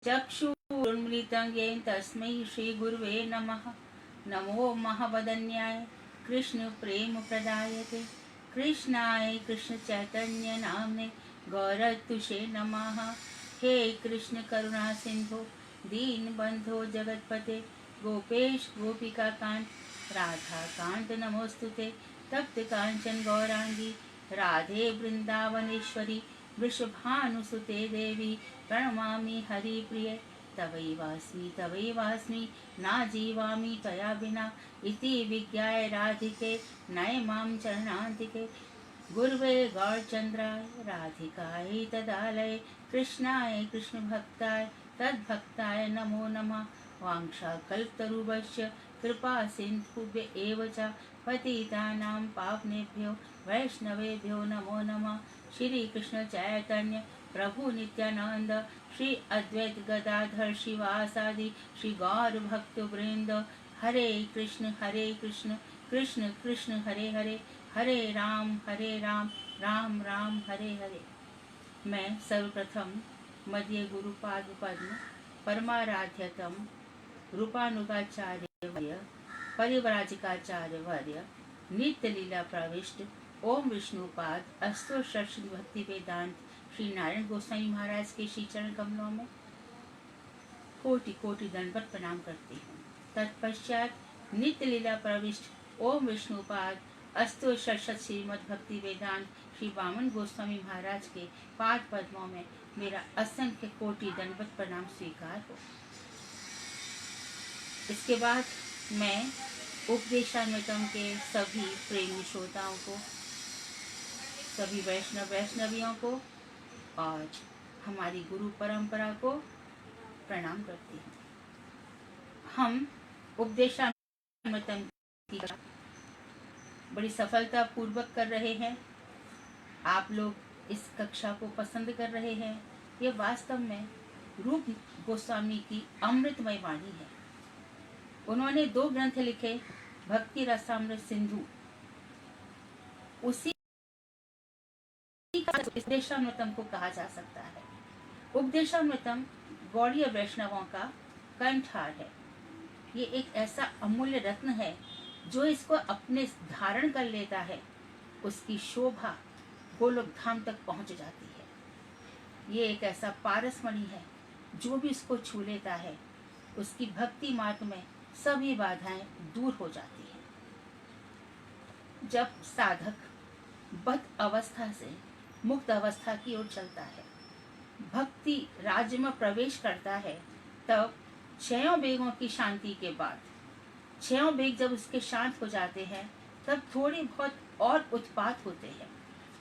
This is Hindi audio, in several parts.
चक्षुरुन्मिलितं येन तस्मै श्रीगुरुवे नमः। नमो महावदन्याय कृष्ण प्रेम प्रदायते कृष्णाय कृष्ण चैतन्य नामने गौरतुषे नमः। हे कृष्ण करुणा सिंधु दीन बंधो जगतपते गोपेश गोपिका कांत राधा कांत नमोस्तुते। तप्त कांचन गौरांगी राधे वृंदावनेश्वरी वृषभानुसुते देवी प्रणमामि हरिप्रिये। तवैवास्मि ना जीवामि त्वया विना इति विज्ञाय राधिके नयमां चरणान्तिके। गुर्वे गौरचन्द्राय राधिकायै तदालये कृष्णाय कृष्णभक्ताय तद्भक्ताय नमो नमः। वाञ्छाकल्पतरुभ्यश्च कृपा सिन्धुभ्य एव च पतितानां पावनेभ्यो वैष्णवेभ्यो नमो नमः। श्री कृष्ण चैतन्य प्रभु नित्यानंद श्री अद्वैत गदाधर शिवासादि श्री गौर भक्त वृंद। हरे कृष्ण कृष्ण कृष्ण हरे हरे हरे राम राम राम हरे हरे। मैं सर्वप्रथम मध्य गुरुपाद पद्म परमाराध्यतम रूपानुगाचार्य वर्य परिव्राजकाचार्य वर्य नित्य लीला प्रविष्ट ओम विष्णुपाद अस्तु श्री भक्ति वेदांत श्री नारायण गोस्वामी महाराज के श्री चरण कमलों में कोटि कोटि दंडवत प्रणाम करती हूँ। तत्पश्चात नित्य लीला प्रविष्ट ओम विष्णुपाद अस्तु सरस्वत श्रीमद भक्ति वेदांत श्री वामन गोस्वामी महाराज के पाद पद्मों में मेरा असंख्य कोटि दंडवत प्रणाम स्वीकार हो। इसके बाद मैं उपदेशामृतम के सभी प्रेमी श्रोताओं को, सभी वैष्णवियों को और हमारी गुरु परंपरा को प्रणाम करती हूँ। हम उपदेशामृतम की बड़ी सफलता पूर्वक कर रहे हैं। आप लोग इस कक्षा को पसंद कर रहे हैं। ये वास्तव में रूप गोस्वामी की अमृतमय वाणी है। उन्होंने 2 ग्रंथ लिखे, भक्ति रसामृत सिंधु, उसी उपदेशामृतम को कहा जा सकता है। उपदेशामृतम गौड़ीय वैष्णवों का कंठहार है। ये एक ऐसा अमूल्य रत्न है जो इसको अपने धारण कर लेता है, उसकी शोभा गोलोक धाम तक पहुंच जाती है। ये एक ऐसा पारसमणि है, जो भी इसको छू लेता है उसकी भक्ति मार्ग में सभी बाधाएं दूर हो जाती है। जब साधक बद्ध अवस्था से मुक्त अवस्था की ओर चलता है, भक्ति राज्य में प्रवेश करता है, तब 6 बेगों की शांति के बाद 6 बेग जब उसके शांत हो जाते हैं, तब थोड़ी बहुत और उत्पात होते हैं।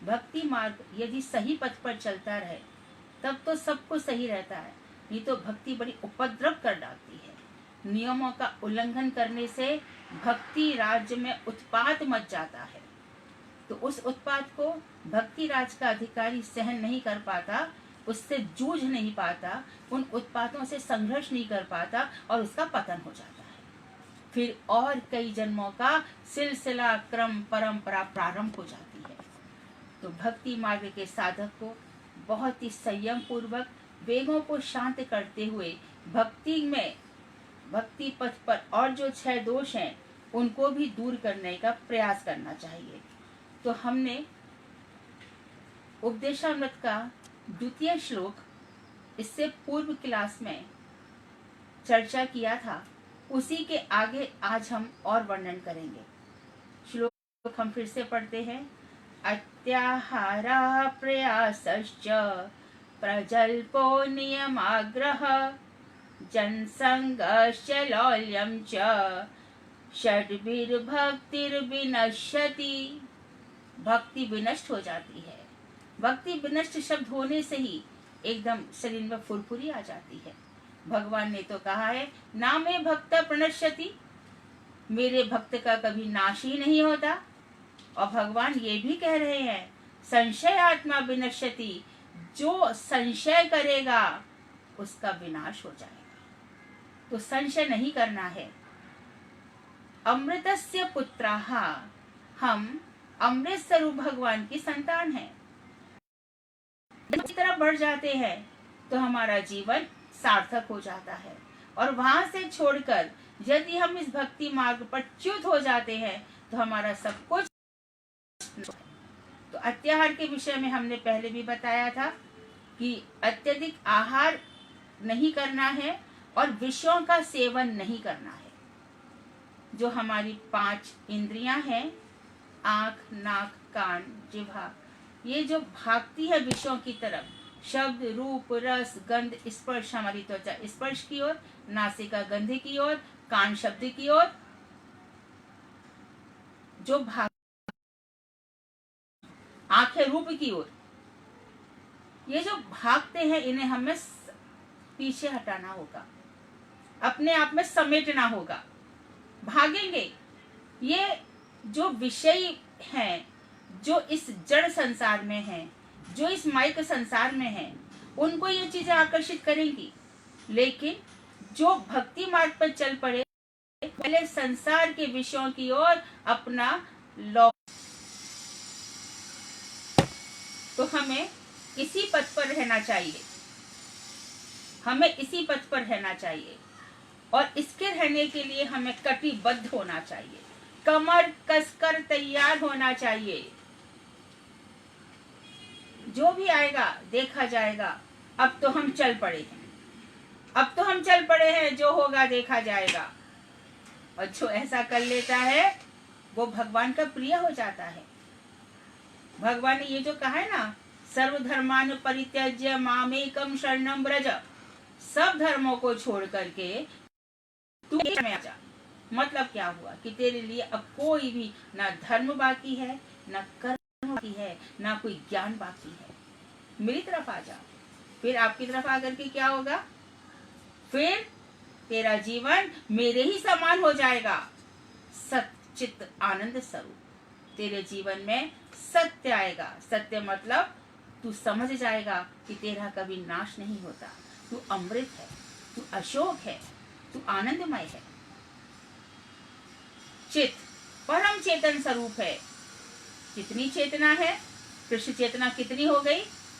भक्ति मार्ग यदि सही पथ पर चलता रहे तब तो सब कुछ सही रहता है, नहीं तो भक्ति बड़ी उपद्रव कर डालती है। नियमों का उल्लंघन करने से भक्ति राज्य में उत्पात मच जाता है, तो उस उत्पात को भक्ति राज का अधिकारी सहन नहीं कर पाता, उससे जूझ नहीं पाता, उन उत्पातों से संघर्ष नहीं कर पाता और उसका पतन हो जाता है। फिर और कई जन्मों का सिलसिला क्रम परंपरा प्रारंभ हो जाती है। तो भक्ति मार्ग के साधक को बहुत ही संयम पूर्वक वेगों को शांत करते हुए भक्ति पथ पर और जो 6 दोष हैं उनको भी दूर करने का प्रयास करना चाहिए। तो हमने उपदेशामृत का 2 श्लोक इससे पूर्व क्लास में चर्चा किया था, उसी के आगे आज हम और वर्णन करेंगे। श्लोक हम फिर से पढ़ते हैं। अत्याहारा प्रयासश्च प्रजल्पो नियमाग्रह जनसंगश्च लौल्यं च षड्भिर्भक्तिर्विनश्यति। भक्ति विनष्ट हो जाती है। भक्ति विनष्ट शब्द होने से ही एकदम शरीर में फुरफुरी आ जाती है। भगवान ने तो कहा है, ना में भक्त प्रणश्यति, मेरे भक्त का कभी नाश ही नहीं होता। और भगवान ये भी कह रहे हैं, संशय आत्मा विनश्यति, जो संशय करेगा उसका विनाश हो जाएगा। तो संशय नहीं करना है। अमृतस्य पुत्राः, हम अमृत स्वरूप भगवान की संतान हैं। इस तरह बढ़ जाते हैं तो हमारा जीवन सार्थक हो जाता है। और वहां से छोड़कर यदि हम इस भक्ति मार्ग पर च्युत हो जाते हैं तो हमारा सब कुछ। तो अत्याहार के विषय में हमने पहले भी बताया था कि अत्यधिक आहार नहीं करना है और विषयों का सेवन नहीं करना है। जो हमारी 5 इंद्रियां हैं, आंख, नाक, कान, जिह्वा, ये जो भागती है विषयों की तरफ, शब्द, रूप, रस, गंध, स्पर्श, हमारी त्वचा स्पर्श की ओर, नासिका गंध की ओर, कान शब्द की ओर, जो भाग, आंखें रूप की ओर, ये जो भागते हैं इन्हें हमें पीछे हटाना होगा, अपने आप में समेटना होगा। भागेंगे ये जो विषय हैं, जो इस जड़ संसार में हैं, जो इस माइक संसार में हैं, उनको ये चीजें आकर्षित करेंगी। लेकिन जो भक्ति मार्ग पर चल पड़े, पहले संसार के विषयों की ओर अपना लौ, तो हमें इसी पथ पर रहना चाहिए, हमें इसी पथ पर रहना चाहिए। और इसके रहने के लिए हमें कटिबद्ध होना चाहिए, कमर कसकर तैयार होना चाहिए। जो भी आएगा देखा जाएगा। अब तो हम चल पड़े हैं, अब तो हम चल पड़े हैं, जो होगा देखा जाएगा। और जो ऐसा कर लेता है वो भगवान का प्रिय हो जाता है। भगवान ने ये जो कहा है ना, सर्वधर्मान परित्यज्य मामेकम शरणं व्रज, सब धर्मों को छोड़ करके तू एक में आ जा। मतलब क्या हुआ कि तेरे लिए अब कोई भी ना धर्म बाकी है, ना कर्म बाकी है, ना कोई ज्ञान बाकी है। मेरी तरफ आ जा। फिर आपकी तरफ आकर के क्या होगा? फिर तेरा जीवन मेरे ही समान हो जाएगा। सच्चित आनंद स्वरूप तेरे जीवन में सत्य आएगा। सत्य मतलब तू समझ जाएगा कि तेरा कभी नाश नहीं होता। तू अमृत है, तू अशोक है, तू आनंदमय है। चित परम चेतन स्वरूप है। कितनी चेतना है? कृष्ण चेतना कितनी हो गई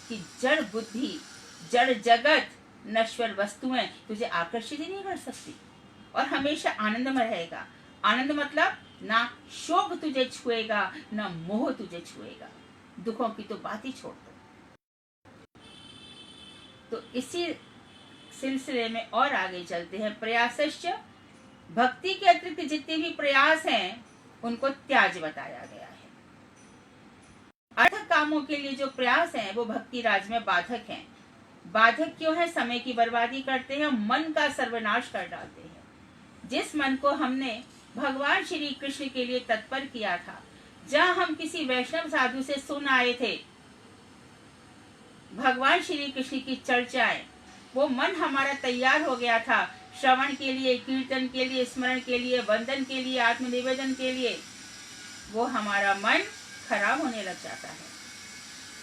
कि जड़ बुद्धि, जड़ जगत, नश्वर वस्तुएं तुझे आकर्षित ही नहीं कर सकती और हमेशा आनंद में रहेगा। आनंद मतलब ना शोक तुझे छुएगा, ना मोह तुझे छुएगा। दुखों की तो बात ही छोड़ दो। तो इसी सिलसिले में और आगे चलते हैं। प्रयासश्च, भक्ति के अतिरिक्त जितने भी प्रयास हैं उनको त्याज बताया गया है। अर्थ कामों के लिए जो प्रयास हैं वो भक्ति राज में बाधक हैं। बाधक क्यों है? समय की बर्बादी करते हैं, मन का सर्वनाश कर डालते हैं। जिस मन को हमने भगवान श्री कृष्ण के लिए तत्पर किया था, जहाँ हम किसी वैष्णव साधु से सुन आए थे भगवान श्री कृष्ण की चर्चाएं, वो मन हमारा तैयार हो गया था श्रवण के लिए, कीर्तन के लिए, स्मरण के लिए, वंदन के लिए, आत्मनिवेदन के लिए। वो हमारा मन खराब होने लग जाता है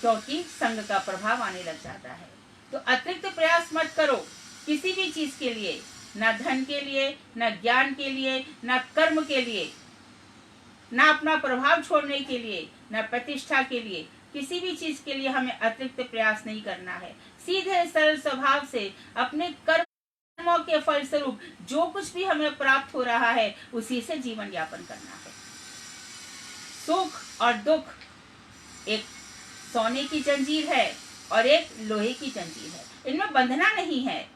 क्योंकि संग का प्रभाव आने लग जाता है। तो अतिरिक्त प्रयास मत करो किसी भी चीज के लिए, ना धन के लिए, ना ज्ञान के लिए, ना कर्म के लिए, ना अपना प्रभाव छोड़ने के लिए, ना प्रतिष्ठा के लिए। किसी भी चीज के लिए हमें अतिरिक्त प्रयास नहीं करना है। सीधे सरल स्वभाव से अपने कर्मों के फलस्वरूप जो कुछ भी हमें प्राप्त हो रहा है उसी से जीवन यापन करना है। सुख और दुख एक सोने की जंजीर है और एक लोहे की जंजीर है। इनमें बंधना नहीं है।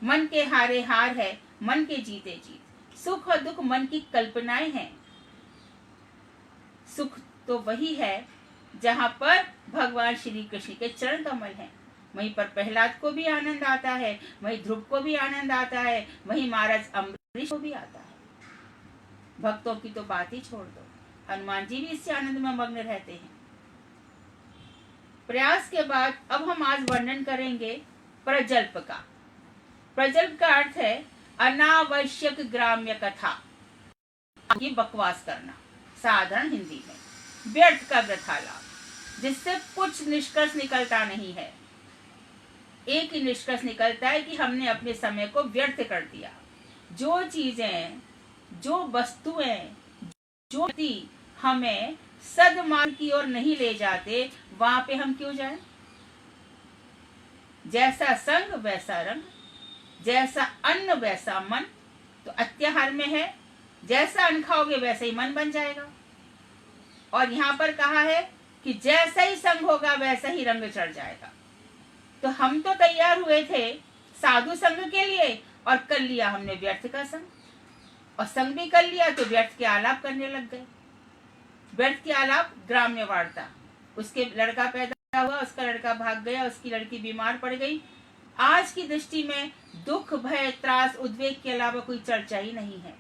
मन के हारे हार है, मन के जीते जीत। सुख और दुख मन की कल्पनाएं हैं। सुख तो वही है जहाँ पर भगवान श्री कृष्ण के चरण कमल हैं। वहीं पर प्रहलाद को भी आनंद आता है, वहीं ध्रुव को भी आनंद आता है, वहीं महाराज अम्बरीश को भी आता है। भक्तों की तो बात ही छोड़ दो, हनुमान जी भी इससे आनंद में मग्न रहते हैं। प्रयास के बाद अब हम आज वर्णन करेंगे प्रजल्प का। प्रजल्प का अर्थ है अनावश्यक ग्राम्य कथा, ये बकवास करना, साधारण हिंदी में व्यर्थ का वृथा लाभ, जिससे कुछ निष्कर्ष निकलता नहीं है। एक ही निष्कर्ष निकलता है कि हमने अपने समय को व्यर्थ कर दिया। जो चीजें, जो वस्तुएं, जो हमें सद्मार्ग की ओर नहीं ले जाते, वहां पे हम क्यों जाएं? जैसा संग वैसा रंग, जैसा अन्न वैसा मन। तो अत्याहार में है जैसा अन्न खाओगे वैसे ही मन बन जाएगा। और यहाँ पर कहा है कि जैसा ही संग होगा वैसा ही रंग चढ़ जाएगा। तो हम तो तैयार हुए थे साधु संग के लिए और कर लिया हमने व्यर्थ का संग, और संग भी कर लिया तो व्यर्थ के आलाप करने लग गए। व्यर्थ के आलाप, ग्राम्य वार्ता, उसके लड़का पैदा हुआ, उसका लड़का भाग गया, उसकी लड़की बीमार पड़ गई। आज की दृष्टि में दुख, भय, त्रास, उद्वेग के अलावा कोई चर्चा ही नहीं है।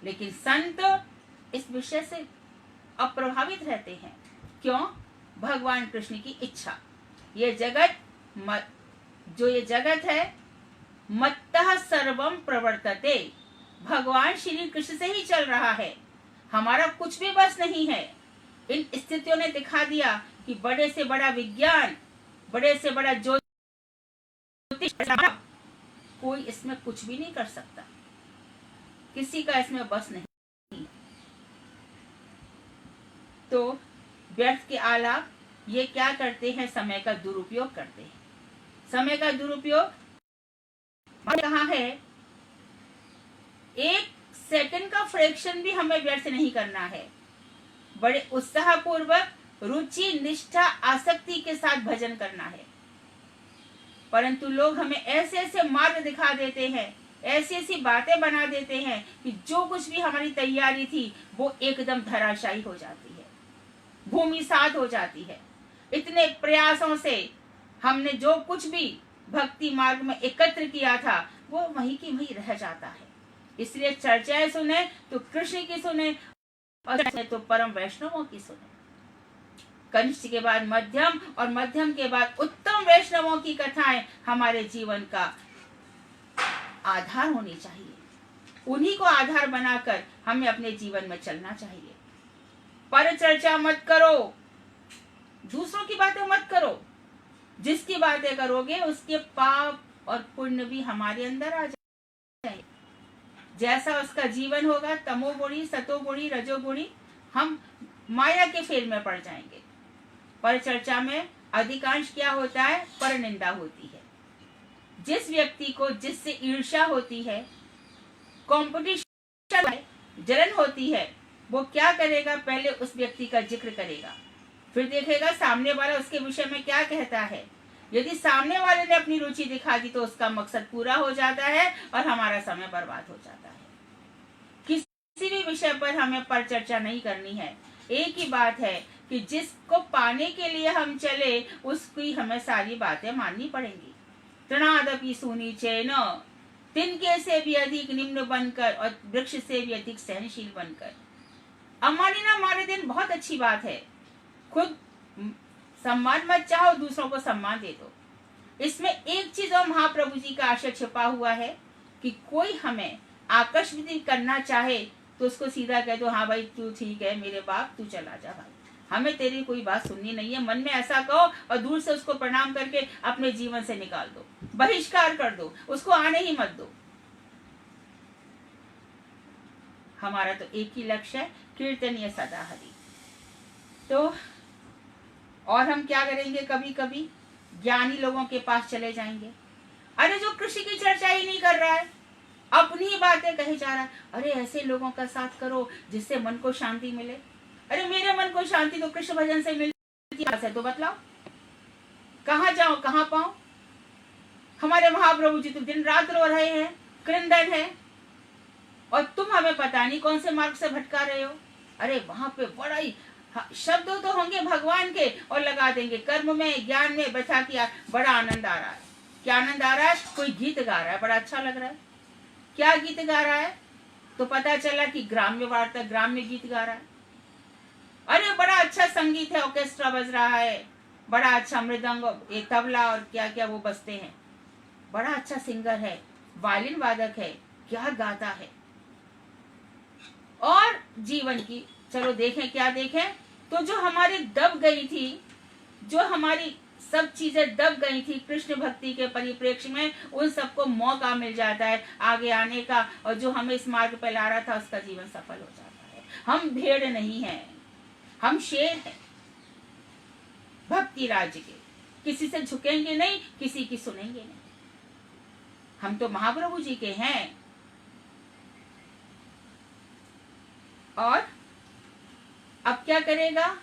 लेकिन संत इस विषय से अप्रभावित रहते हैं। क्यों? भगवान कृष्ण की इच्छा। ये जगत जो ये जगत है मत्तः सर्वम प्रवर्तते, भगवान श्री कृष्ण से ही चल रहा है। हमारा कुछ भी बस नहीं है। इन स्थितियों ने दिखा दिया कि बड़े से बड़ा विज्ञान, बड़े से बड़ा ज्योतिष, कोई इसमें कुछ भी नहीं कर सकता। किसी का इसमें बस नहीं। तो व्यर्थ के आलाप ये क्या करते हैं? समय का दुरुपयोग करते हैं। समय का दुरुपयोग कहा है, एक सेकंड का फ्रैक्शन भी हमें व्यर्थ नहीं करना है। बड़े उत्साह पूर्वक, रुचि, निष्ठा, आसक्ति के साथ भजन करना है। परंतु लोग हमें ऐसे ऐसे मार्ग दिखा देते हैं, ऐसी ऐसी बातें बना देते हैं कि जो कुछ भी हमारी तैयारी थी वो एकदम धराशायी हो जाती है, भूमिसात हो जाती है। इतने प्रयासों से हमने जो कुछ भी भक्ति मार्ग में एकत्र किया था वो वहीं की वहीं रह जाता है। इसलिए चर्चाएं सुने तो कृष्ण की सुने, और तो परम वैष्णवों की सुने। कनिष्ठ के बाद मध्यम और मध्यम के बाद उत्तम वैष्णवों की कथाएं हमारे जीवन का आधार होनी चाहिए। उन्हीं को आधार बनाकर हमें अपने जीवन में चलना चाहिए। पर चर्चा मत करो, दूसरों की बातें मत करो। जिसकी बातें करोगे उसके पाप और पुण्य भी हमारे अंदर आ जाएंगे। जैसा उसका जीवन होगा, तमोगुणी, सतोगुणी, रजोगुणी, हम माया के फेर में पड़ जाएंगे। पर चर्चा में अधिकांश क्या होता है? पर निंदा होती है। जिस व्यक्ति को जिससे ईर्ष्या होती है, कंपटीशन है, जलन होती है, वो क्या करेगा? पहले उस व्यक्ति का जिक्र करेगा, फिर देखेगा सामने वाला उसके विषय में क्या कहता है। यदि सामने वाले ने अपनी रुचि दिखा दी तो उसका मकसद पूरा हो जाता है और हमारा समय बर्बाद हो जाता है। किसी भी विषय पर हमें पर चर्चा नहीं करनी है। एक ही बात है कि जिसको पाने के लिए हम चले उसकी हमें सारी बातें माननी पड़ेंगी। तृणादपि सुनीचेन, तिनके से भी अधिक निम्न बनकर और वृक्ष से भी अधिक सहनशील बनकर। अमानी ना मारे दिन बहुत अच्छी बात है। खुद सम्मान मत चाहो, दूसरों को सम्मान दे दो। इसमें एक चीज और महाप्रभु जी का आशय छिपा हुआ है कि कोई हमें आकर्षित करना चाहे तो उसको सीधा कह दो, हाँ भाई तू ठीक है मेरे बाप, तू चला जा भाई, हमें तेरी कोई बात सुननी नहीं है। मन में ऐसा कहो और दूर से उसको प्रणाम करके अपने जीवन से निकाल दो, बहिष्कार कर दो, उसको आने ही मत दो। हमारा तो एक ही लक्ष्य है, कीर्तनीय सदा हरि। तो और हम क्या करेंगे? कभी कभी ज्ञानी लोगों के पास चले जाएंगे। अरे जो कृष्ण की चर्चा ही नहीं कर रहा है, अपनी ही बातें कहे जा रहा है। अरे ऐसे लोगों का साथ करो जिससे मन को शांति मिले। अरे मेरे मन को शांति तो कृष्ण भजन से मिलती है, तो बतलाओ कहाँ जाओ, कहाँ पाओ? हमारे महाप्रभु जी तो दिन रात रो रहे हैं, क्रंदन है, और तुम हमें पता नहीं कौन से मार्ग से भटका रहे हो। अरे वहां पे बड़ा ही शब्द तो होंगे भगवान के और लगा देंगे कर्म में, ज्ञान में, बचा किया। बड़ा आनंद आ रहा है। क्या आनंद आ रहा है? कोई गीत गा रहा है, बड़ा अच्छा लग रहा है। क्या गीत गा रहा है? तो पता चला कि ग्राम्य वार्ता, ग्राम्य गीत गा रहा है। अरे बड़ा अच्छा संगीत है, ऑर्केस्ट्रा बज रहा है, बड़ा अच्छा मृदंग, ये तबला और क्या क्या वो बजते हैं। बड़ा अच्छा सिंगर है, वायलिन वादक है, क्या गाता है। और जीवन की चलो देखें, क्या देखें? तो जो हमारी दब गई थी, जो हमारी सब चीजें दब गई थी कृष्ण भक्ति के परिप्रेक्ष्य में, उन सबको मौका मिल जाता है आगे आने का, और जो हमें इस मार्ग पर ला रहा था उसका जीवन सफल हो जाता है। हम भेड़ नहीं हैं, हम शेर हैं भक्ति राज्य के। किसी से झुकेंगे नहीं, किसी की सुनेंगे नहीं। हम तो महाप्रभु जी के हैं। और अब क्या करेगा?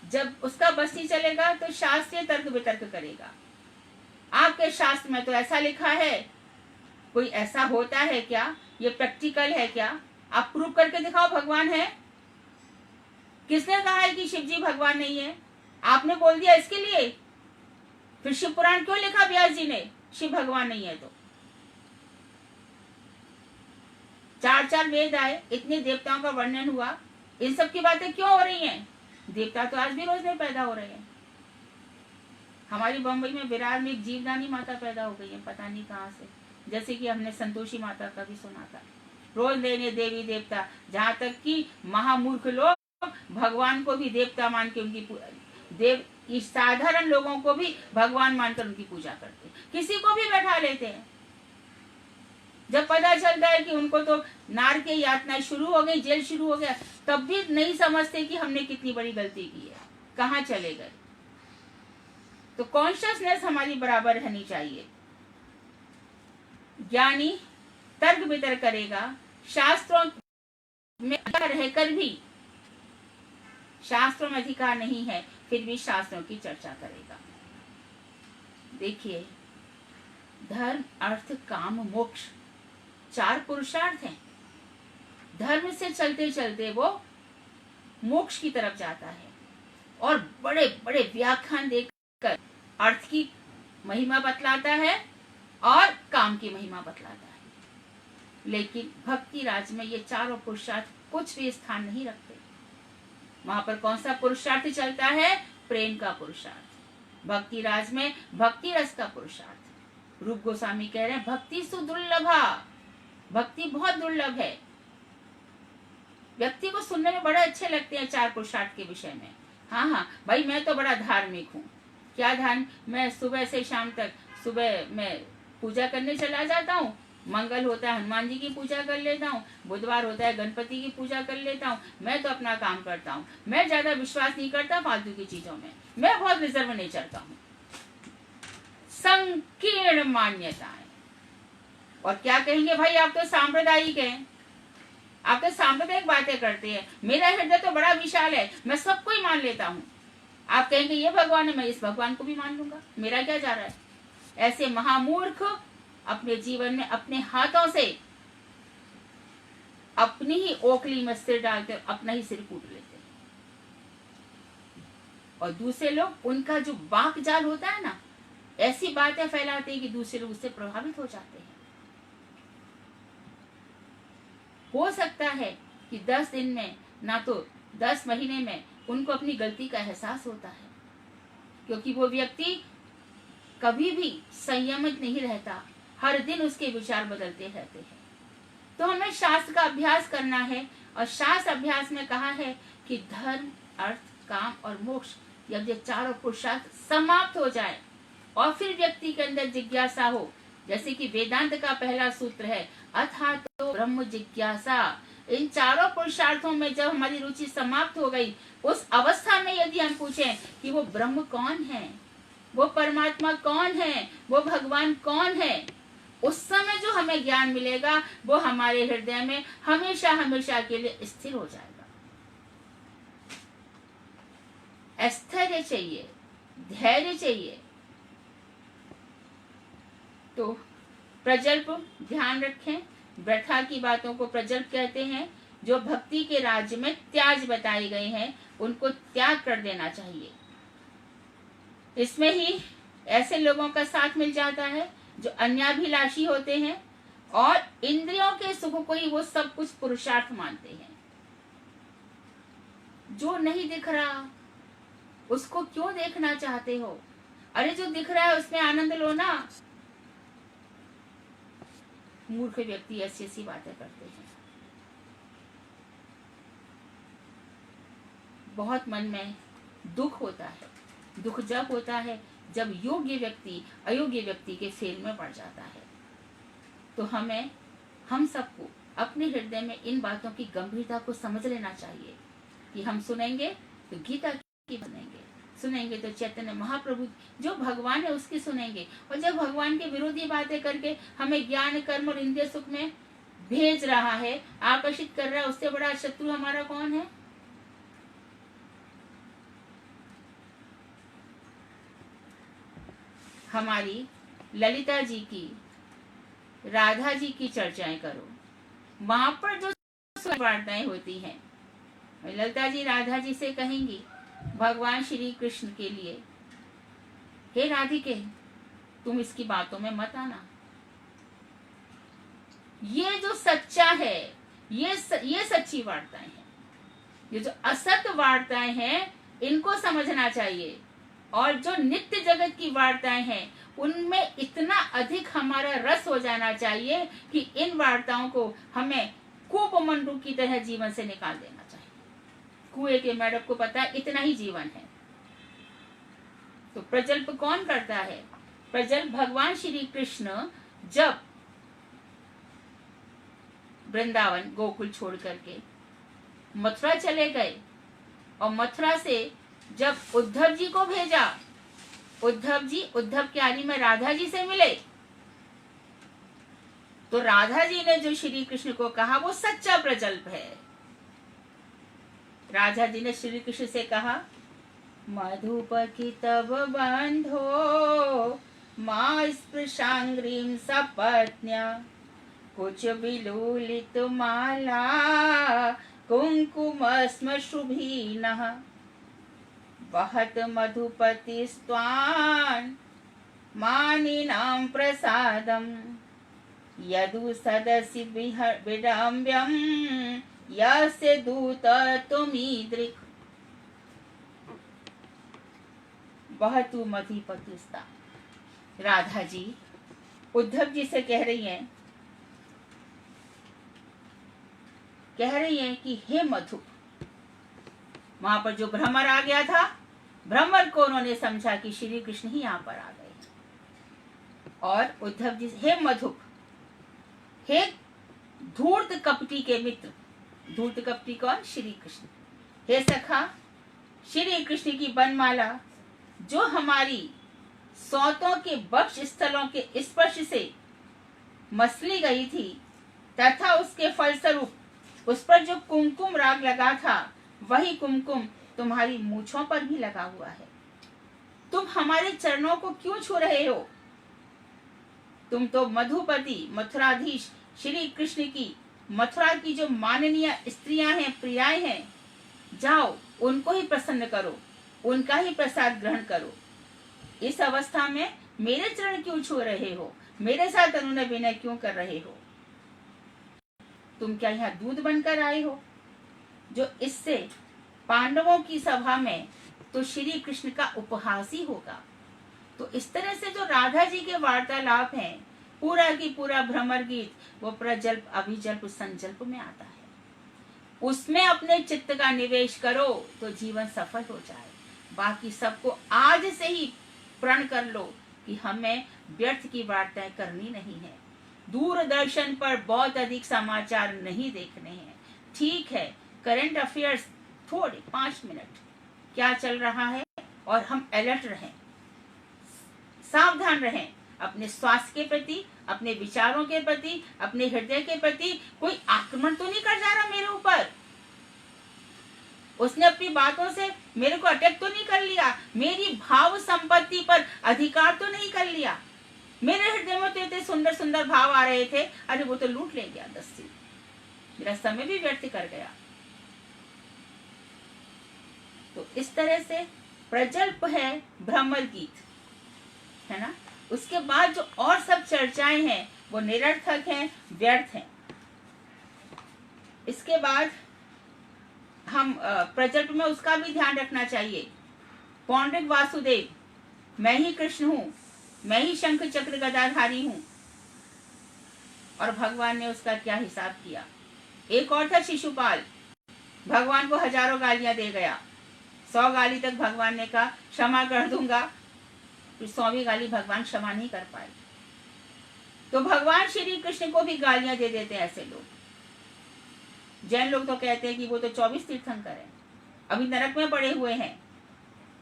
जब उसका बस नहीं चलेगा तो शास्त्रीय तर्क वितर्क करेगा। आपके शास्त्र में तो ऐसा लिखा है, कोई ऐसा होता है क्या? ये प्रैक्टिकल है क्या? आप प्रूव करके दिखाओ भगवान है। किसने कहा है कि शिव जी भगवान नहीं है? आपने बोल दिया इसके लिए। फिर शिव पुराण क्यों लिखा व्यास जी ने? शिव भगवान नहीं है तो। 4 वेद आए, इतने देवताओं का वर्णन हुआ, इन सब की बातें क्यों हो रही हैं? देवता तो आज भी रोज नहीं पैदा हो रहे हैं। हमारी बम्बई में विरार में एक जीवदानी माता पैदा हो गई है, पता नहीं कहाँ से। जैसे कि हमने संतोषी माता का भी सुना था। रोज नए नए देवी देवता, जहाँ तक कि महामूर्ख लोग भगवान को भी देवता मान के उनकी इस साधारण लोगों को भी भगवान मानकर उनकी पूजा करते, किसी को भी बैठा लेते हैं। जब पता चलता है कि उनको तो नार के यातनाएं शुरू हो गई, जेल शुरू हो गया, तब भी नहीं समझते कि हमने कितनी बड़ी गलती की है, कहाँ चले गए। तो कॉन्शियसनेस हमारी बराबर रहनी चाहिए। ज्ञानी तर्क वितर्क करेगा, शास्त्रों में रहकर भी, शास्त्रों में अधिकार नहीं है फिर भी शास्त्रों की चर्चा करेगा। देखिए, धर्म अर्थ काम मोक्ष 4 पुरुषार्थ हैं। धर्म से चलते चलते वो मोक्ष की तरफ जाता है और बड़े बड़े व्याख्यान देकर अर्थ की महिमा बतलाता है और काम की महिमा बतलाता है। लेकिन भक्ति राज में ये चारों पुरुषार्थ कुछ भी स्थान नहीं रखते। वहां पर कौन सा पुरुषार्थ चलता है? प्रेम का पुरुषार्थ। भक्ति राज में भक्ति रस का पुरुषार्थ। रूप गोस्वामी कह रहे हैं भक्ति सुदुर्लभा, भक्ति बहुत दुर्लभ है। व्यक्ति को सुनने में बड़े अच्छे लगते हैं 4 पुरुषार्थ के विषय में। हाँ, भाई मैं तो बड़ा धार्मिक हूँ। क्या धार्मिक? मैं सुबह से शाम तक, सुबह मैं पूजा करने चला जाता हूँ, मंगल होता है हनुमान जी की पूजा कर लेता हूँ, बुधवार होता है गणपति की पूजा कर लेता हूँ। मैं तो अपना काम करता हूँ, मैं ज्यादा विश्वास नहीं करता फालतू की चीजों में, मैं बहुत रिजर्व नेचर का हूँ। संकीर्ण मान्यताएं। और क्या कहेंगे भाई आप तो सांप्रदायिक हैं, आप तो सांप्रदायिक बातें करते हैं, मेरा हृदय तो बड़ा विशाल है, मैं सबको ही मान लेता हूँ। आप कहेंगे ये भगवान है, मैं इस भगवान को भी मान लूंगा, मेरा क्या जा रहा है। ऐसे महामूर्ख अपने जीवन में अपने हाथों से अपनी ही ओखली में सिर डालते अपना ही सिर कूट लेते हैं। और दूसरे लोग, उनका जो वाक जाल होता है ना, ऐसी बातें फैलाते हैं कि दूसरे लोग उससे प्रभावित हो जाते हैं। हो सकता है कि 10 दिन में ना तो 10 महीने में उनको अपनी गलती का एहसास होता है, क्योंकि वो व्यक्ति कभी भी संयमित नहीं रहता, हर दिन उसके विचार बदलते रहते हैं। तो हमें शास्त्र का अभ्यास करना है, और शास्त्र अभ्यास में कहा है कि धर्म अर्थ काम और मोक्ष, जब ये चारों पुरुषार्थ समाप्त हो जाए और फिर व्यक्ति के अंदर जिज्ञासा हो, जैसे कि वेदांत का पहला सूत्र है अथा तो ब्रह्म जिज्ञासा। इन चारों पुरुषार्थों में जब हमारी रुचि समाप्त हो गई, उस अवस्था में यदि हम पूछें कि वो ब्रह्म कौन है, वो परमात्मा कौन है, वो भगवान कौन है, उस समय जो हमें ज्ञान मिलेगा वो हमारे हृदय में हमेशा हमेशा के लिए स्थिर हो जाएगा। स्थैर्य चाहिए, धैर्य चाहिए। तो प्रजल्प ध्यान रखें, व्यथा की बातों को प्रजल्प कहते हैं। जो भक्ति के राज्य में त्याज बताए गए हैं उनको त्याग कर देना चाहिए। इसमें ही ऐसे लोगों का साथ मिल जाता है जो अन्याभिलाषी होते हैं और इंद्रियों के सुख को ही वो सब कुछ पुरुषार्थ मानते हैं। जो नहीं दिख रहा उसको क्यों देखना चाहते हो? अरे जो दिख रहा है उसमें आनंद लो ना। मूर्ख व्यक्ति ऐसी ऐसी बातें करते हैं। बहुत मन में दुख होता है। दुख जब होता है जब योग्य व्यक्ति अयोग्य व्यक्ति के फेल में पड़ जाता है। तो हम सबको अपने हृदय में इन बातों की गंभीरता को समझ लेना चाहिए कि हम सुनेंगे तो गीता की बनेंगे, सुनेंगे तो चैतन्य महाप्रभु जो भगवान है उसकी सुनेंगे। और जब भगवान के विरोधी बातें करके हमें ज्ञान कर्म और इंद्रिय सुख में भेज रहा है, आकर्षित कर रहा है, उससे बड़ा शत्रु हमारा कौन है? हमारी ललिता जी की, राधा जी की चर्चाएं करो, वहां पर जो वार्ताएं होती हैं, ललिता जी राधा जी से कहेंगी भगवान श्री कृष्ण के लिए, हे राधिके तुम इसकी बातों में मत आना। ये जो सच्चा है, ये सच्ची वार्ताएं हैं। ये जो असत वार्ताएं हैं इनको समझना चाहिए। और जो नित्य जगत की वार्ताएं हैं उनमें इतना अधिक हमारा रस हो जाना चाहिए कि इन वार्ताओं को हमें कूपमंडू की तरह जीवन से निकाल देना चाहिए। कुएं के मेढक को पता है इतना ही जीवन है। तो प्रजल्प कौन करता है? प्रजल्प भगवान श्री कृष्ण जब वृंदावन गोकुल छोड़ करके मथुरा चले गए और मथुरा से जब उद्धव जी को भेजा, उद्धव के आदि में राधा जी से मिले, तो राधा जी ने जो श्री कृष्ण को कहा वो सच्चा प्रजल्प है। राधा जी ने श्री कृष्ण से कहा, मधुपति तब बंधो मां स्पृशांग्रीं सपत्न्या, कुछ विलुलित माला कुंकुमस्म शुभीनः, वहत मधुपति स्वान् मानिनां प्रसादं, यदु सदसि विडम्ब्यं यस्य दूत तुमीदृक्। वहतु मधुपति स्वान्, राधा जी उद्धव जी से कह रही हैं कि हे मधु, वहां पर जो भ्रमर आ गया था, भ्रमर को उन्होंने समझा कि श्री कृष्ण ही यहाँ पर आ गए। और उद्धव जी, हे मधु, हे धूर्त कपटी के मित्र, धूर्त कपटी कौन? श्री कृष्ण। हे सखा, श्री कृष्ण की बनमाला जो हमारी सौतों के वक्ष स्थलों के स्पर्श से मसली गई थी, तथा उसके फलस्वरूप उस पर जो कुमकुम राग लगा था, वही कुमकुम तुम्हारी मूछों पर भी लगा हुआ है। तुम हमारे चरणों को क्यों छू रहे हो? तुम तो मधुपति, मथुराधीश श्री कृष्ण की, मथुरा की जो माननीय स्त्रियां हैं, प्रियाएं हैं, जाओ उनको ही प्रसन्न करो, उनका ही प्रसाद ग्रहण करो। इस अवस्था में मेरे चरण क्यों छू रहे हो? मेरे साथ अनुनय विनय क्यों कर रहे हो? तुम क्या यहाँ दूध बनकर आए हो? जो इससे पांडवों की सभा में तो श्री कृष्ण का उपहास ही होगा। तो इस तरह से जो राधा जी के वार्तालाप हैं, पूरा की पूरा भ्रमर गीत, वो प्रजल्प, अभिजल्प, संजल्प में आता है। उसमें अपने चित्त का निवेश करो तो जीवन सफल हो जाए। बाकी सबको आज से ही प्रण कर लो कि हमें व्यर्थ की वार्ताएं करनी नहीं है। दूरदर्शन पर बहुत अधिक समाचार नहीं देखने हैं। ठीक है, करंट अफेयर्स थोड़े 5 मिनट क्या चल रहा है, और हम अलर्ट रहें, सावधान रहें अपने स्वास्थ्य के प्रति, अपने विचारों के प्रति, अपने हृदय के प्रति। कोई आक्रमण तो नहीं कर जा रहा मेरे ऊपर? उसने अपनी बातों से मेरे को अटैक तो नहीं कर लिया? मेरी भाव संपत्ति पर अधिकार तो नहीं कर लिया? मेरे हृदय में तो इतने सुंदर सुंदर भाव आ रहे थे, अरे वो तो लूट ले गया 10 से। मेरा समय भी व्यर्थ कर गया। तो इस तरह से प्रजल्प है भ्रमर गीत, है ना। उसके बाद जो और सब चर्चाएं हैं वो निरर्थक हैं, व्यर्थ हैं। इसके बाद हम प्रजल्प में उसका भी ध्यान रखना चाहिए। पौंड्रिक वासुदेव, मैं ही कृष्ण हूँ, मैं ही शंख चक्र गदाधारी हूँ। और भगवान ने उसका क्या हिसाब किया। एक और था शिशुपाल, भगवान को हजारों गालियां दे गया। 100 गाली तक भगवान ने कहा क्षमा कर दूंगा, फिर 100वीं गाली भगवान क्षमा नहीं कर पाए। तो भगवान श्री कृष्ण को भी गालियां दे देते हैं ऐसे लोग। जैन लोग तो कहते हैं कि वो तो 24 तीर्थंकर हैं, अभी नरक में पड़े हुए हैं।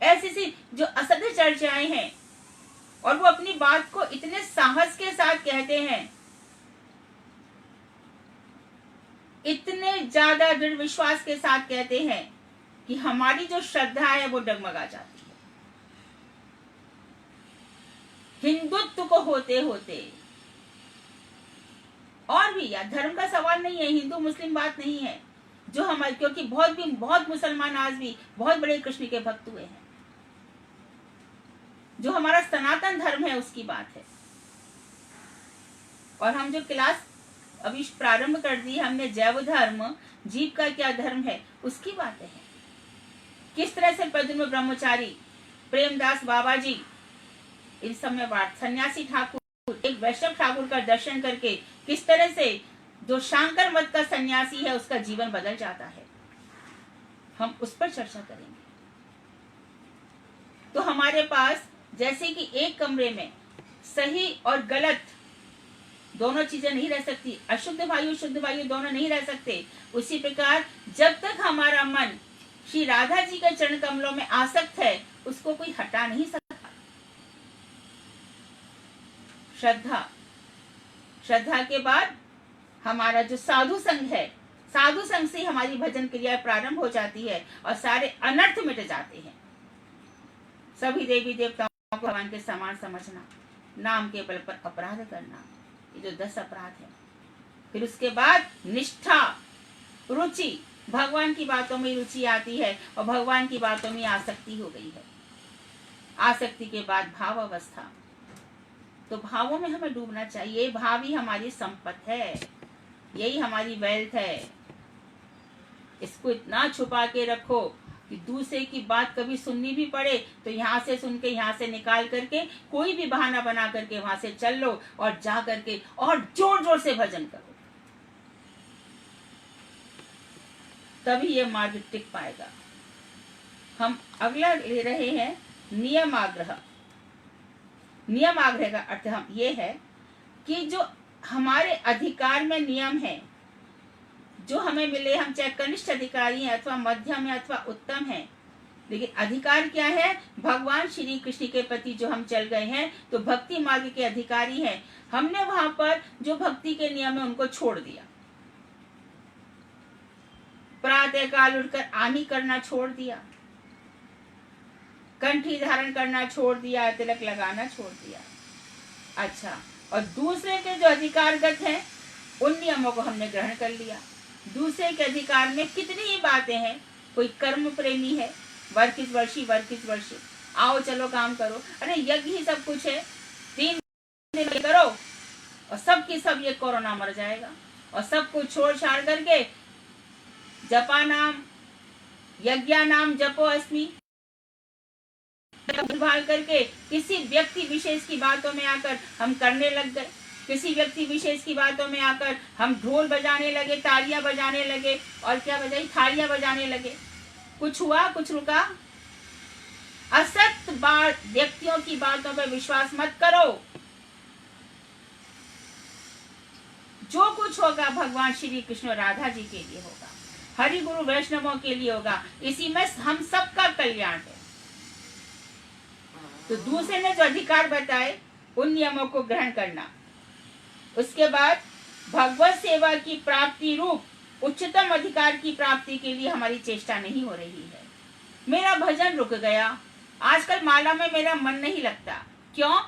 ऐसी सी जो असत्य चर्चाएं हैं, और वो अपनी बात को इतने साहस के साथ कहते हैं, इतने ज्यादा दृढ़ विश्वास के साथ कहते हैं कि हमारी जो श्रद्धा है वो डगमगा जाती है। हिंदुत्व को होते होते, और भी यार धर्म का सवाल नहीं है, हिंदू मुस्लिम बात नहीं है, जो हमारे, क्योंकि बहुत मुसलमान आज भी बहुत बड़े कृष्ण के भक्त हुए हैं, जो हमारा सनातन धर्म है उसकी बात है। और हम जो क्लास अभी प्रारंभ कर दी हमने, जैव धर्म, जीव का क्या धर्म है, उसकी बातें हैं। किस तरह से प्रद्युम्न ब्रह्मचारी, प्रेमदास बाबा जी, इन सब में बात, सन्यासी ठाकुर, एक वैष्णव ठाकुर का दर्शन करके किस तरह से जो शांकर मत का सन्यासी है उसका जीवन बदल जाता है, हम उस पर चर्चा करेंगे। तो हमारे पास जैसे कि एक कमरे में सही और गलत दोनों चीजें नहीं रह सकती, अशुद्ध वायु शुद्ध वायु दोनों नहीं रह सकते, उसी प्रकार जब तक हमारा मन श्री राधा जी के चरण कमलों में आसक्त है उसको कोई हटा नहीं सकता। श्रद्धा के बाद हमारा जो साधु संघ है, साधु संघ से हमारी भजन क्रिया प्रारंभ हो जाती है और सारे अनर्थ मिट जाते हैं। सभी देवी देवताओं को भगवान के समान समझना, नाम के बल पर अपराध करना, ये जो 10 अपराध है। फिर उसके बाद निष्ठा, रुचि, भगवान की बातों में रुचि आती है और भगवान की बातों में आसक्ति हो गई है। आसक्ति के बाद भाव अवस्था, तो भावों में हमें डूबना चाहिए। भाव ही हमारी संपत्ति है, यही हमारी वेल्थ है। इसको इतना छुपा के रखो कि दूसरे की बात कभी सुननी भी पड़े तो यहाँ से सुन के, यहाँ से निकाल करके, कोई भी बहाना बना करके वहां से चल लो और जा करके और जोर जोर से भजन करो, तभी ये मार्ग टिक पाएगा। हम अगला ले रहे हैं नियम आग्रह। नियम आग्रह का अर्थ हम ये है कि जो हमारे अधिकार में नियम है, जो हमें मिले, हम चाहे कनिष्ठ अधिकारी हैं अथवा मध्यम है अथवा उत्तम है, लेकिन अधिकार क्या है? भगवान श्री कृष्ण के प्रति जो हम चल गए हैं तो भक्ति मार्ग के अधिकारी हैं। हमने वहां पर जो भक्ति के नियम है उनको छोड़ दिया, प्रातः काल उठकर आनी करना छोड़ दिया, कंठी धारण करना छोड़ दिया, तिलक लगाना छोड़ दिया। अच्छा, और दूसरे के जो अधिकारगत हैं उन नियमों को हमने ग्रहण कर लिया। दूसरे के अधिकार में कितनी ही बातें हैं, कोई कर्म प्रेमी है, वर्क इज वर्षी, आओ चलो काम करो, अरे यज्ञ ही सब कुछ है, 3 दिन करो और सब की सब ये कोरोना मर जाएगा। और सब कुछ छोड़ छाड़ करके जपा नाम यज्ञा नाम जपो अस्मि भाल करके किसी व्यक्ति विशेष की बातों में आकर हम करने लग गए। किसी व्यक्ति विशेष की बातों में आकर हम ढोल बजाने लगे, तालियां बजाने लगे, और क्या बजाई, थालियां बजाने लगे। कुछ हुआ, कुछ रुका? असत बात, व्यक्तियों की बातों पर विश्वास मत करो। जो कुछ होगा भगवान श्री कृष्ण राधा जी के लिए होगा, हरि गुरु वैष्णवों के लिए होगा, इसी में हम सबका कल्याण है। तो दूसरे ने जो अधिकार बताए उन नियमों को ग्रहण करना। उसके बाद भगवत सेवा की प्राप्ति रूप उच्चतम अधिकार की प्राप्ति के लिए हमारी चेष्टा नहीं हो रही है। मेरा भजन रुक गया, आजकल माला में मेरा मन नहीं लगता, क्यों?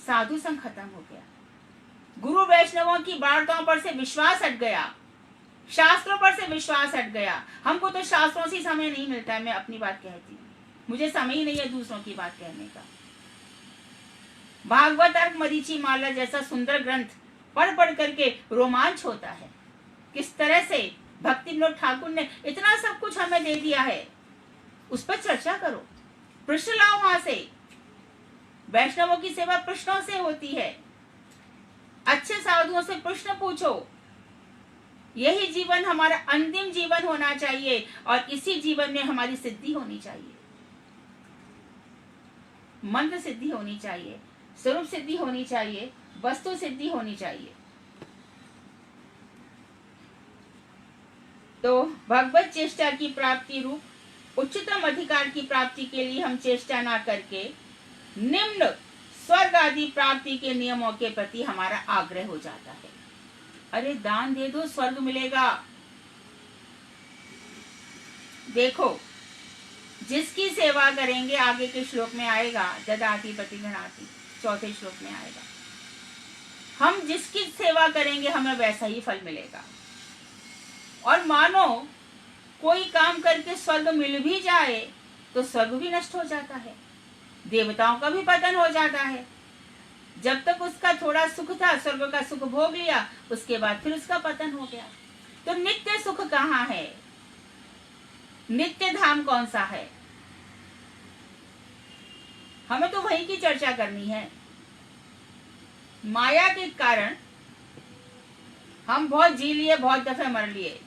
साधु संग खत्म हो गया, गुरु वैष्णवों की वार्ताओं पर से विश्वास हट गया, शास्त्रों पर से विश्वास हट गया। हमको तो शास्त्रों से समय नहीं मिलता है, मैं अपनी बात कहती हूँ, मुझे समय ही नहीं है दूसरों की बात कहने का। भागवत अर्क मरीचि माला जैसा सुंदर ग्रंथ पढ़ करके रोमांच होता है। किस तरह से भक्ति विनोद ठाकुर ने इतना सब कुछ हमें दे दिया है, उस पर चर्चा करो, प्रश्न लाओ वहां से। वैष्णवों की सेवा प्रश्नों से होती है, अच्छे साधुओं से प्रश्न पूछो। यही जीवन हमारा अंतिम जीवन होना चाहिए और इसी जीवन में हमारी सिद्धि होनी चाहिए, मंत्र सिद्धि होनी चाहिए, स्वरूप सिद्धि होनी चाहिए, वस्तु सिद्धि होनी चाहिए। तो भगवत चेष्टा की प्राप्ति रूप उच्चतम अधिकार की प्राप्ति के लिए हम चेष्टा ना करके निम्न स्वर्ग आदि प्राप्ति के नियमों के प्रति हमारा आग्रह हो जाता है। अरे दान दे दो, स्वर्ग मिलेगा। देखो, जिसकी सेवा करेंगे, आगे के श्लोक में आएगा, ददाति प्रतिगृह्णाति, चौथे श्लोक में आएगा, हम जिसकी सेवा करेंगे हमें वैसा ही फल मिलेगा। और मानो कोई काम करके स्वर्ग मिल भी जाए तो स्वर्ग भी नष्ट हो जाता है, देवताओं का भी पतन हो जाता है। जब तक उसका थोड़ा सुख था, स्वर्ग का सुख भोग लिया, उसके बाद फिर उसका पतन हो गया। तो नित्य सुख कहाँ है? नित्य धाम कौन सा है? हमें तो वही की चर्चा करनी है। माया के कारण हम बहुत जी लिए, बहुत दफे मर लिए,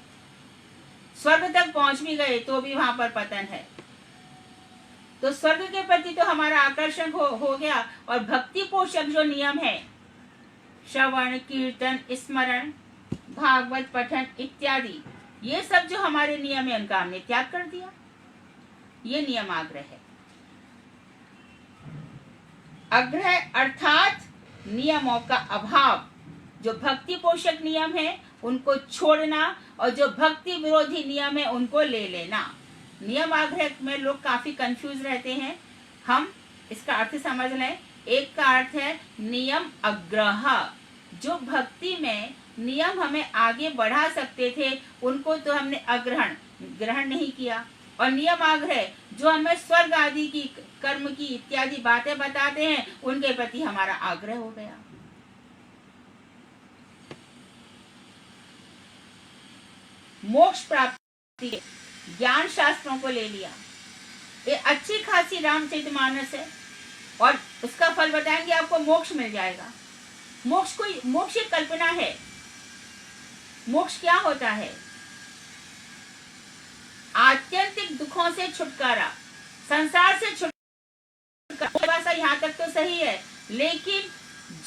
स्वर्ग तक पहुंच भी गए तो भी वहां पर पतन है। तो स्वर्ग के प्रति तो हमारा आकर्षण हो गया। और भक्ति पोषक जो नियम है, श्रवण, कीर्तन, स्मरण, भागवत पठन इत्यादि, ये सब जो हमारे नियम है उनका हमने त्याग कर दिया। ये नियम आग्रह है। आग्रह अर्थात नियमों का अभाव। जो भक्ति पोषक नियम है उनको छोड़ना और जो भक्ति विरोधी नियम है उनको ले लेना। नियम आग्रह में लोग काफी कंफ्यूज रहते हैं। हम इसका अर्थ समझ लें। एक का अर्थ है नियम अग्रह, जो भक्ति में नियम हमें आगे बढ़ा सकते थे उनको तो हमने ग्रहण नहीं किया। और नियम आग्रह जो हमें स्वर्ग आदि की, कर्म की इत्यादि बातें बताते हैं, उनके प्रति हमारा आग्रह हो गया। मोक्ष प्राप्ति ज्ञान शास्त्रों को ले लिया। ये अच्छी खासी रामचरितमानस है और उसका फल बताएंगे, आपको मोक्ष मिल जाएगा। मोक्ष एक कल्पना है। मोक्ष क्या होता है? आत्यंतिक दुखों से छुटकारा, संसार से छुटकारा। यहाँ तक तो सही है, लेकिन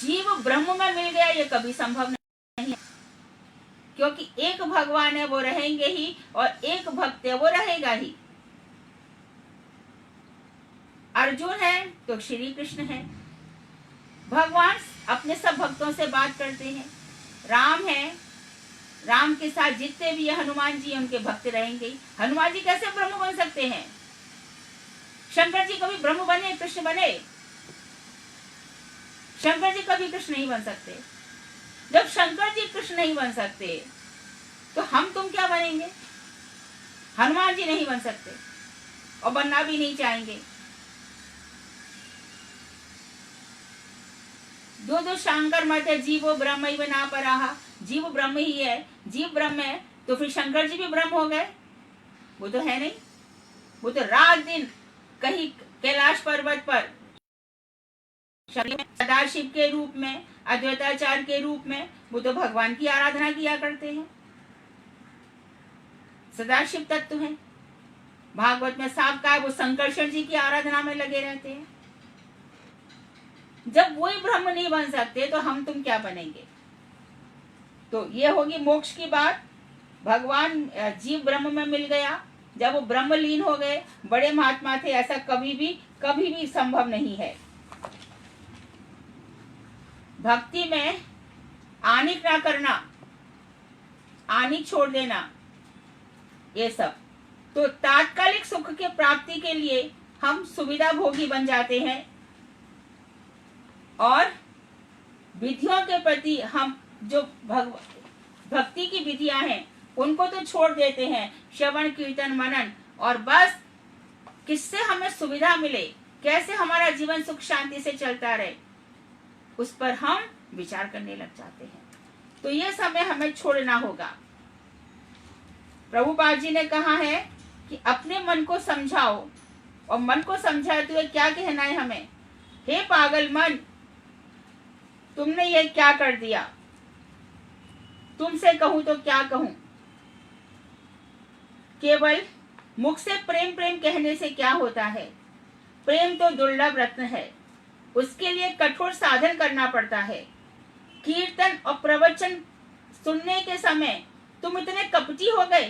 जीव ब्रह्म में मिल गया ये कभी संभव नहीं है, क्योंकि एक भगवान है वो रहेंगे ही और एक भक्त है वो रहेगा ही। अर्जुन है तो श्री कृष्ण है। भगवान अपने सब भक्तों से बात करते हैं। राम है, राम के साथ जितने भी हनुमान जी उनके भक्त रहेंगे। हनुमान जी कैसे ब्रह्म बन सकते हैं? शंकर जी कभी ब्रह्म बने, कृष्ण बने? शंकर जी कभी कृष्ण नहीं बन सकते। जब शंकर जी कृष्ण नहीं बन सकते तो हम तुम क्या बनेंगे? हनुमान जी नहीं बन सकते और बनना भी नहीं चाहेंगे। दो शंकर मत है, जीवो ब्रह्म ही बना पराहा। जीव ब्रह्म ही है। जीव ब्रह्म है तो फिर शंकर जी भी ब्रह्म हो गए? वो तो है नहीं। वो तो रात दिन कहीं कैलाश पर्वत पर सदाशिव के रूप में, अद्वैताचार्य के रूप में वो तो भगवान की आराधना किया करते हैं। सदाशिव तत्व है। भागवत में साफ कहा है वो संकर्षण जी की आराधना में लगे रहते हैं। जब वही ब्रह्म नहीं बन सकते तो हम तुम क्या बनेंगे? तो ये होगी मोक्ष की बात। भगवान जीव ब्रह्म में मिल गया, जब वो ब्रह्मलीन हो गए, बड़े महात्मा थे। ऐसा कभी भी संभव नहीं है। भक्ति में आनिक ना करना, आनिक छोड़ देना, ये सब तो तात्कालिक सुख के प्राप्ति के लिए हम सुविधा भोगी बन जाते हैं और विधियों के प्रति हम जो भक्ति की विधियां हैं उनको तो छोड़ देते हैं। श्रवण, कीर्तन, मनन, और बस किससे हमें सुविधा मिले, कैसे हमारा जीवन सुख शांति से चलता रहे, उस पर हम विचार करने लग जाते हैं। तो ये समय हमें छोड़ना होगा। प्रभुपाद जी ने कहा है कि अपने मन को समझाओ, और मन को समझाते हुए क्या कहना है हमें? हे पागल मन, तुमने ये क्या कर दिया? तुमसे कहूं तो क्या कहूं? केवल मुख से प्रेम प्रेम कहने से क्या होता है? प्रेम तो दुर्लभ रत्न है, उसके लिए कठोर साधन करना पड़ता है। कीर्तन और प्रवचन सुनने के समय तुम इतने कपटी हो गए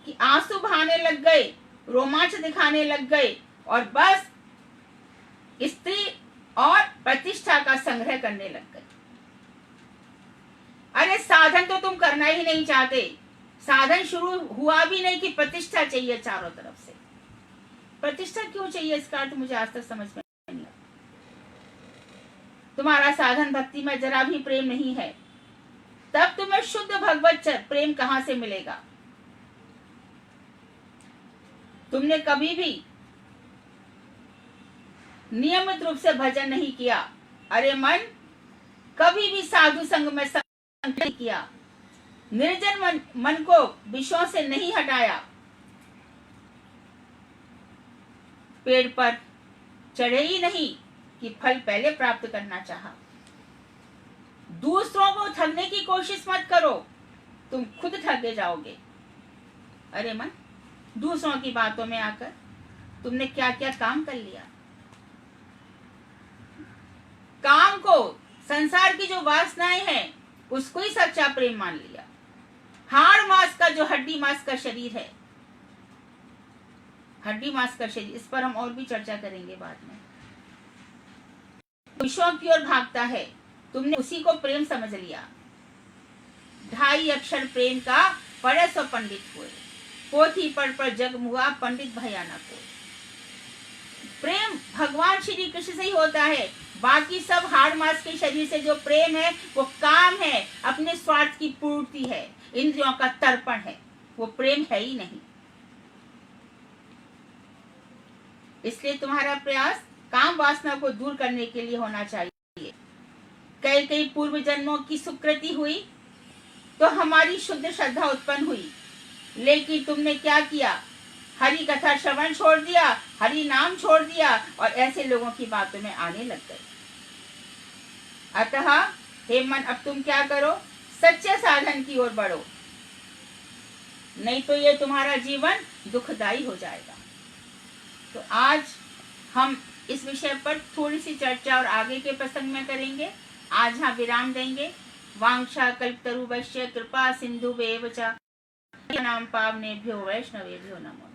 कि आंसू बहाने लग गए रोमांच दिखाने लग गए और बस स्त्री और प्रतिष्ठा का संग्रह करने लग गए। अरे साधन तो तुम करना ही नहीं चाहते, साधन शुरू हुआ भी नहीं कि प्रतिष्ठा चाहिए चारों तरफ से। प्रतिष्ठा क्यों चाहिए, इसका अर्थ मुझे आज तक समझ में नहीं आया। तुम्हारा साधन भक्ति में जरा भी प्रेम नहीं है, तब तुम्हें शुद्ध भगवत प्रेम कहां से मिलेगा? तुमने कभी भी नियमित रूप से भजन नहीं किया। अरे मन, कभी भी साधु संग में नहीं किया, निर्जन मन को विषयों से नहीं हटाया, पेड़ पर चढ़े ही नहीं कि फल पहले प्राप्त करना चाहा। दूसरों को ठगने की कोशिश मत करो, तुम खुद ठगे जाओगे। अरे मन, दूसरों की बातों में आकर तुमने क्या क्या काम कर लिया। काम को, संसार की जो वासनाएं हैं, उसको ही सच्चा प्रेम मान लिया। हाड़ मांस का जो हड्डी मांस का शरीर है, हड्डी मांस का शरीर, इस पर हम और भी चर्चा करेंगे बाद में। विषयों की ओर भागता है, तुमने उसी को प्रेम समझ लिया। 2.5 अक्षर प्रेम का पढ़े सो पंडित हुए, पोथी पढ़ जग मुआ पंडित भयाना को। प्रेम भगवान श्री कृष्ण से ही होता है। बाकी सब हाड़ मांस के शरीर से जो प्रेम है वो काम है, अपने स्वार्थ की पूर्ति है, इंद्रियों का तर्पण है, वो प्रेम है ही नहीं। इसलिए तुम्हारा प्रयास काम वासना को दूर करने के लिए होना चाहिए। कई पूर्व जन्मों की सुकृति हुई तो हमारी शुद्ध श्रद्धा उत्पन्न हुई, लेकिन तुमने क्या किया? हरि कथा श्रवण छोड़ दिया, हरि नाम छोड़ दिया और ऐसे लोगों की बातों में आने लग गए। अतः हे मन, अब तुम क्या करो? सच्चे साधन की ओर बढ़ो, नहीं तो ये तुम्हारा जीवन दुखदाई हो जाएगा। तो आज हम इस विषय पर थोड़ी सी चर्चा और आगे के प्रसंग में करेंगे। आज यहाँ विराम देंगे। वांछा कल्पतरुभ्यश्च कृपा सिंधुभ्येव च नाम पावनेभ्यो वैष्णवेभ्यो नमो।